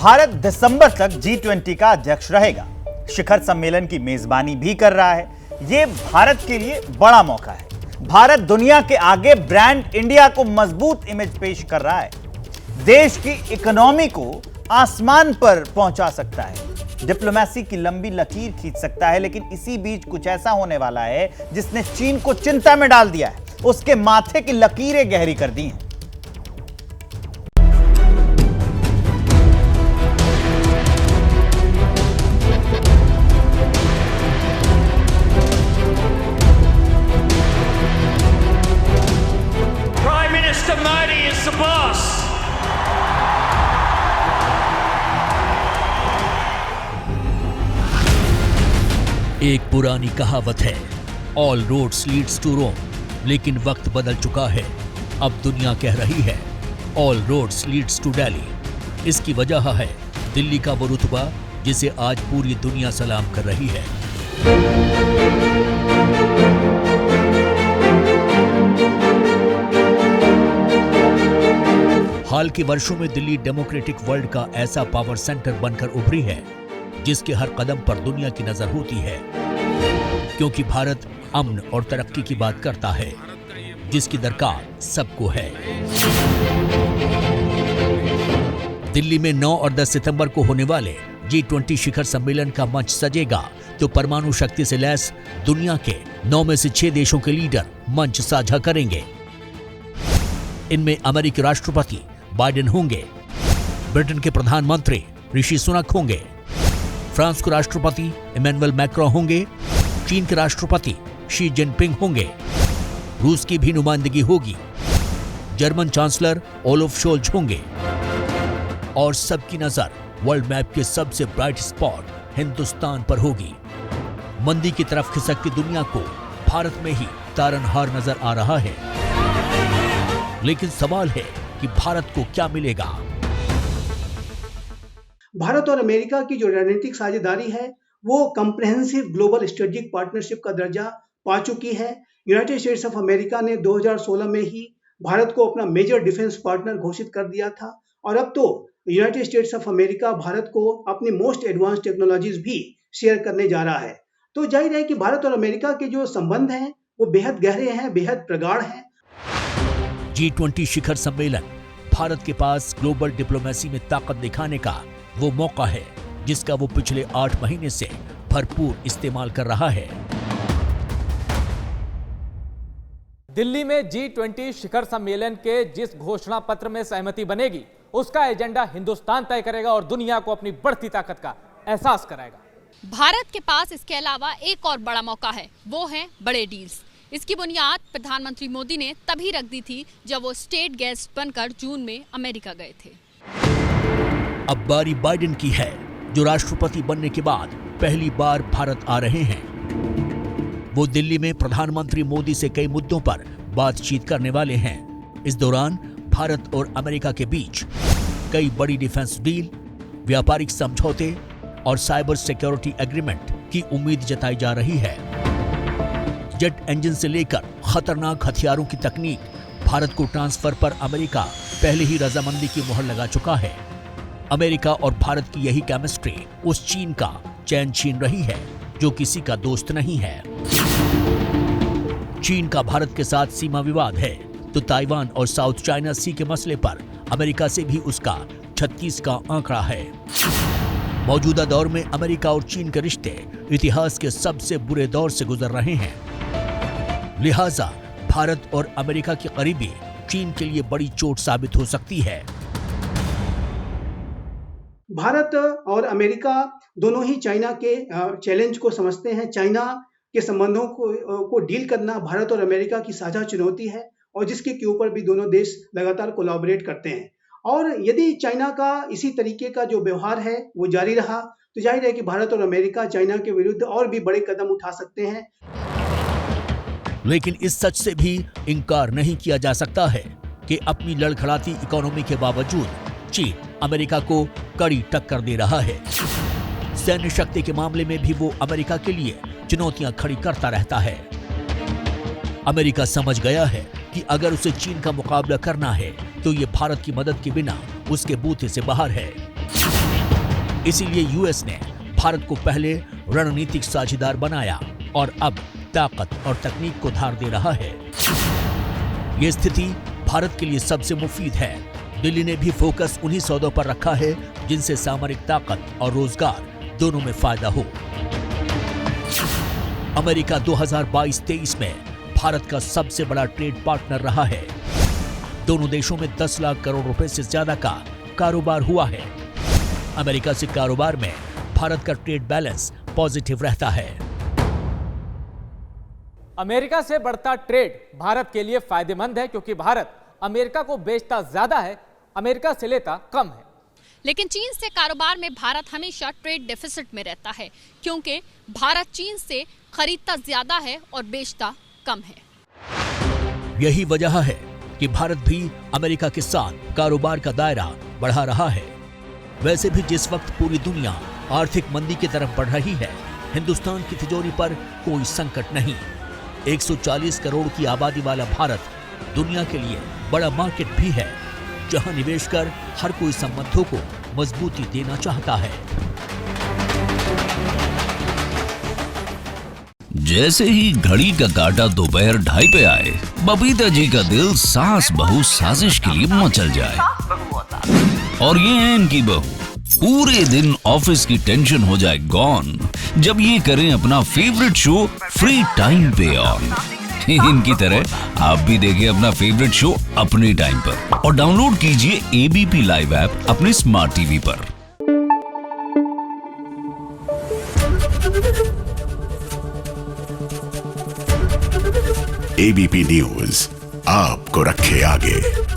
भारत दिसंबर तक G20 का अध्यक्ष रहेगा। शिखर सम्मेलन की मेजबानी भी कर रहा है। यह भारत के लिए बड़ा मौका है। भारत दुनिया के आगे ब्रांड इंडिया को मजबूत इमेज पेश कर रहा है। देश की इकोनॉमी को आसमान पर पहुंचा सकता है। डिप्लोमेसी की लंबी लकीर खींच सकता है। लेकिन इसी बीच कुछ ऐसा होने वाला है जिसने चीन को चिंता में डाल दिया है। उसके माथे की लकीरें गहरी कर दी हैं। एक पुरानी कहावत है, ऑल रोड्स लीड्स टू रोम, लेकिन वक्त बदल चुका है। अब दुनिया कह रही है, all roads leads to Delhi. इसकी वजह है दिल्ली का वो रुतबा जिसे आज पूरी दुनिया सलाम कर रही है। हाल के वर्षों में दिल्ली डेमोक्रेटिक वर्ल्ड का ऐसा पावर सेंटर बनकर उभरी है जिसके हर कदम पर दुनिया की नजर होती है, क्योंकि भारत अमन और तरक्की की बात करता है, जिसकी दरकार सबको है। दिल्ली में 9 और 10 सितंबर को होने वाले G20 शिखर सम्मेलन का मंच सजेगा तो परमाणु शक्ति से लैस दुनिया के 9 में से 6 देशों के लीडर मंच साझा करेंगे। इनमें अमेरिकी राष्ट्रपति बाइडेन होंगे, ब्रिटेन के प्रधानमंत्री ऋषि सुनक होंगे, फ्रांस के राष्ट्रपति इमैनुअल मैक्रों होंगे, चीन के राष्ट्रपति शी जिनपिंग होंगे, रूस की भी नुमाइंदगी होगी, जर्मन चांसलर ओलाफ शोल्ज होंगे और सबकी नजर वर्ल्ड मैप के सबसे ब्राइट स्पॉट हिंदुस्तान पर होगी। मंदी की तरफ खिसकती दुनिया को भारत में ही तारनहार नजर आ रहा है। लेकिन सवाल है कि भारत को क्या मिलेगा? भारत और अमेरिका की जो रणनीतिक साझेदारी है वो कंप्रेहेंसिव ग्लोबल स्ट्रेटेजिक पार्टनरशिप का दर्जा पा चुकी है। यूनाइटेड स्टेट्स ऑफ अमेरिका ने 2016 में ही भारत को अपना मेजर डिफेंस पार्टनर घोषित कर दिया था और अब तो United states of America Bharat को अपनी मोस्ट एडवांस टेक्नोलॉजीज भी शेयर करने जा रहा है। तो जाहिर है कि भारत और अमेरिका के जो संबंध हैं वो बेहद गहरे हैं, बेहद प्रगाढ़ हैं। G20 शिखर सम्मेलन भारत के पास ग्लोबल डिप्लोमेसी में ताकत दिखाने का वो मौका है जिसका वो पिछले 8 महीने से भरपूर इस्तेमाल कर रहा है। दिल्ली में G20 शिखर सम्मेलन के जिस घोषणा पत्र में सहमति बनेगी उसका एजेंडा हिंदुस्तान तय करेगा और दुनिया को अपनी बढ़ती ताकत का एहसास कराएगा। भारत के पास इसके अलावा एक और बड़ा मौका है, वो है बड़े डील्स। इसकी बुनियाद प्रधानमंत्री मोदी ने तभी रख दी थी जब वो स्टेट गेस्ट बनकर जून में अमेरिका गए थे। अब बारी बाइडेन की है, जो राष्ट्रपति बनने के बाद पहली बार भारत आ रहे हैं। वो दिल्ली में प्रधानमंत्री मोदी से कई मुद्दों पर बातचीत करने वाले हैं। इस दौरान भारत और अमेरिका के बीच कई बड़ी डिफेंस डील, व्यापारिक समझौते और साइबर सिक्योरिटी एग्रीमेंट की उम्मीद जताई जा रही है। जेट इंजन से लेकर खतरनाक हथियारों की तकनीक भारत को ट्रांसफर पर अमेरिका पहले ही रजामंदी की मुहर लगा चुका है। अमेरिका और भारत की यही केमिस्ट्री उस चीन का चैन छीन रही है जो किसी का दोस्त नहीं है। चीन का भारत के साथ सीमा विवाद है तो ताइवान और साउथ चाइना सी के मसले पर अमेरिका से भी उसका 36 का आंकड़ा है। मौजूदा दौर में अमेरिका और चीन के रिश्ते इतिहास के सबसे बुरे दौर से गुजर रहे हैं। लिहाजा भारत और अमेरिका की करीबी चीन के लिए बड़ी चोट साबित हो सकती है। भारत और अमेरिका दोनों ही चाइना के चैलेंज को समझते हैं। चाइना के संबंधों को डील करना भारत और अमेरिका की साझा चुनौती है और जिसके के ऊपर भी दोनों देश लगातार कोलैबोरेट करते हैं। और यदि चाइना का इसी तरीके का जो व्यवहार है वो जारी रहा तो जाहिर है कि भारत और अमेरिका चाइना के विरुद्ध और भी बड़े कदम उठा सकते हैं। लेकिन इस सच से भी इनकार नहीं किया जा सकता है कि अपनी लड़खड़ाती इकोनॉमी के बावजूद चीन अमेरिका को कड़ी टक्कर दे रहा है। सैन्य शक्ति के मामले में भी वो अमेरिका के लिए चुनौतियां खड़ी करता रहता है। अमेरिका समझ गया है कि अगर उसे चीन का मुकाबला करना है तो ये भारत की मदद के बिना उसके बूते से बाहर है। इसीलिए यूएस ने भारत को पहले रणनीतिक साझेदार बनाया और अब ताकत और तकनीक को धार दे रहा है। ये स्थिति भारत के लिए सबसे मुफीद है। दिल्ली ने भी फोकस उन्हीं सौदों पर रखा है जिनसे सामरिक ताकत और रोजगार दोनों में फायदा हो। अमेरिका 2022-23 में भारत का सबसे बड़ा ट्रेड पार्टनर रहा है। दोनों देशों में 10 लाख करोड़ रुपए से ज्यादा का कारोबार हुआ है। अमेरिका से कारोबार में भारत का ट्रेड बैलेंस पॉजिटिव रहता है। अमेरिका से बढ़ता ट्रेड भारत के लिए फायदेमंद है, क्योंकि भारत अमेरिका को बेचता ज्यादा है, अमेरिका से लेता कम है। लेकिन चीन से कारोबार में भारत हमेशा ट्रेड डेफिसिट में रहता है, क्योंकि भारत चीन से खरीदता ज्यादा है और बेचता कम है। यही वजह है कि भारत भी अमेरिका के साथ कारोबार का दायरा बढ़ा रहा है। वैसे भी जिस वक्त पूरी दुनिया आर्थिक मंदी की तरफ बढ़ रही है, हिंदुस्तान की तिजोरी पर कोई संकट नहीं। 140 करोड़ की आबादी वाला भारत दुनिया के लिए बड़ा मार्केट भी है, जहां निवेश कर हर कोई संबंधों को मजबूती देना चाहता है। जैसे ही घड़ी का काटा दोपहर 2:30 पे आए, बबीता जी का दिल सास बहू साजिश के लिए मचल जाए। और ये है इनकी बहू, पूरे दिन ऑफिस की टेंशन हो जाए गॉन जब ये करें अपना फेवरेट शो फ्री टाइम पे ऑन। इनकी तरह आप भी देखिए अपना फेवरेट शो अपने टाइम पर और डाउनलोड कीजिए एबीपी लाइव ऐप अपने स्मार्ट टीवी पर। एबीपी न्यूज आपको रखे आगे।